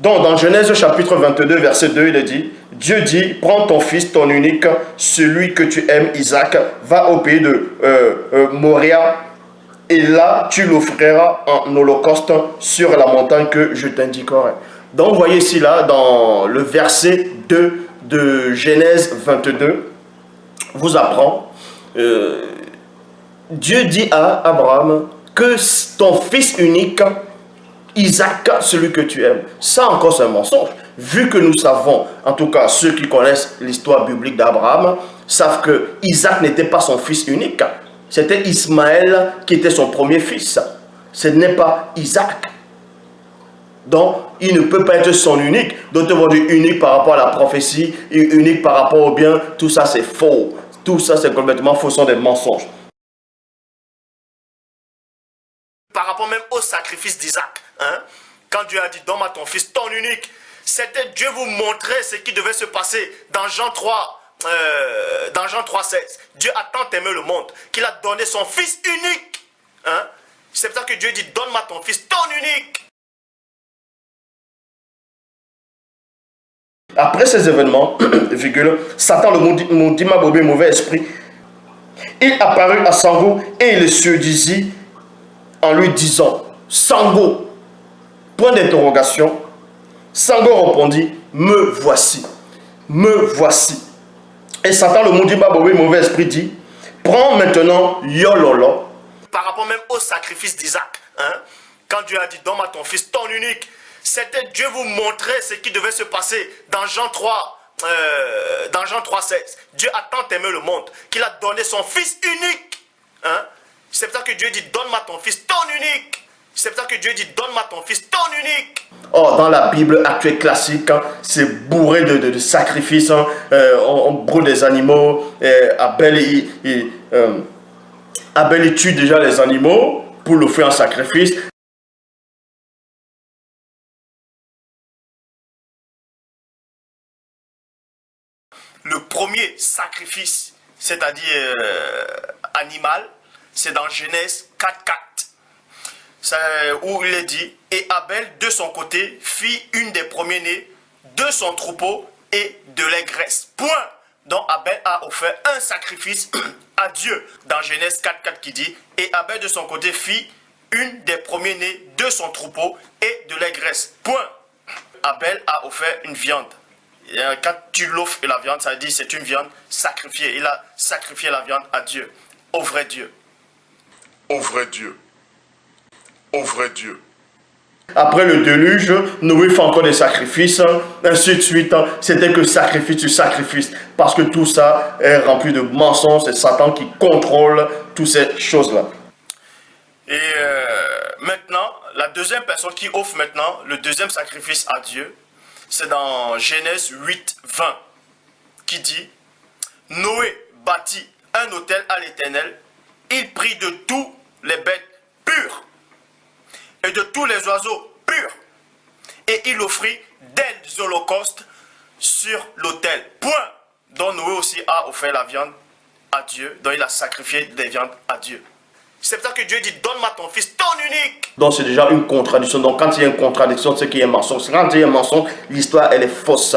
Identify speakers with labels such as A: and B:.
A: Donc, dans Genèse chapitre 22, verset 2, il est dit, Dieu dit, prends ton fils, ton unique, celui que tu aimes, Isaac, va au pays de Moria, et là, tu l'offriras en holocauste sur la montagne que je t'indiquerai. Donc, vous voyez ici, là, dans le verset 2 de Genèse 22, vous apprend, Dieu dit à Abraham que ton fils unique, Isaac, celui que tu aimes. Ça encore c'est un mensonge. Vu que nous savons, en tout cas ceux qui connaissent l'histoire biblique d'Abraham, savent que Isaac n'était pas son fils unique. C'était Ismaël qui était son premier fils. Ce n'est pas Isaac. Donc, il ne peut pas être son unique. D'autres vont dire unique par rapport à la prophétie, unique par rapport au bien. Tout ça c'est faux. Tout ça c'est complètement faux, ce sont des mensonges. Par rapport même au sacrifice d'Isaac, hein, quand Dieu a dit donne-moi ton fils, ton unique, c'était Dieu vous montrer ce qui devait se passer dans Jean 3, dans Jean 3,16. Dieu a tant aimé le monde qu'il a donné son fils unique. Hein. C'est pour ça que Dieu dit donne-moi ton fils, ton unique. Après ces événements, Satan, le maudit mauvais esprit, il apparut à Sango et il se disait en lui disant, Sango, point d'interrogation. Sango répondit, me voici, me voici. Et Satan, le mauvais esprit, dit, prends maintenant Yololo. Par rapport même au sacrifice d'Isaac, hein, quand Dieu a dit, donne-moi ton fils, ton unique, c'était Dieu vous montrer ce qui devait se passer dans Jean 3, dans Jean 3,16. Dieu a tant aimé le monde qu'il a donné son fils unique. Hein. C'est pour ça que Dieu dit, donne-moi ton fils, ton unique. C'est pour ça que Dieu dit, donne-moi ton fils, ton unique. Or, dans la Bible actuelle classique, hein, c'est bourré de sacrifices. Hein, on brûle des animaux. Abel, il tue déjà les animaux pour l'offrir en sacrifice. Le premier sacrifice, c'est-à-dire animal, c'est dans Genèse 4,4, où il est dit, et Abel, de son côté, fit une des premiers-nés de son troupeau et de l'allégresse. Point. Donc Abel a offert un sacrifice à Dieu, dans Genèse 4,4 qui dit, et Abel, de son côté, fit une des premiers-nés de son troupeau et de l'allégresse. Point. Abel a offert une viande. Et quand tu l'offres la viande, ça veut dire c'est une viande sacrifiée. Il a sacrifié la viande à Dieu, au vrai Dieu. Au vrai Dieu. Au vrai Dieu. Après le déluge, Noé fait encore des sacrifices, ainsi de suite. C'était que sacrifice sur sacrifice. Parce que tout ça est rempli de mensonges. C'est Satan qui contrôle toutes ces choses-là. Et maintenant, la deuxième personne qui offre maintenant le deuxième sacrifice à Dieu, c'est dans Genèse 8,20 qui dit, Noé bâtit un autel à l'Éternel, il prit de tous les bêtes pures et de tous les oiseaux purs, et il offrit des holocaustes sur l'autel. Point. Donc Noé aussi a offert la viande à Dieu, donc il a sacrifié des viandes à Dieu. C'est pour ça que Dieu dit, donne-moi ton fils, ton unique. Donc c'est déjà une contradiction. Donc quand il y a une contradiction, c'est qu'il y a un mensonge. Quand il y a un mensonge, l'histoire elle est fausse.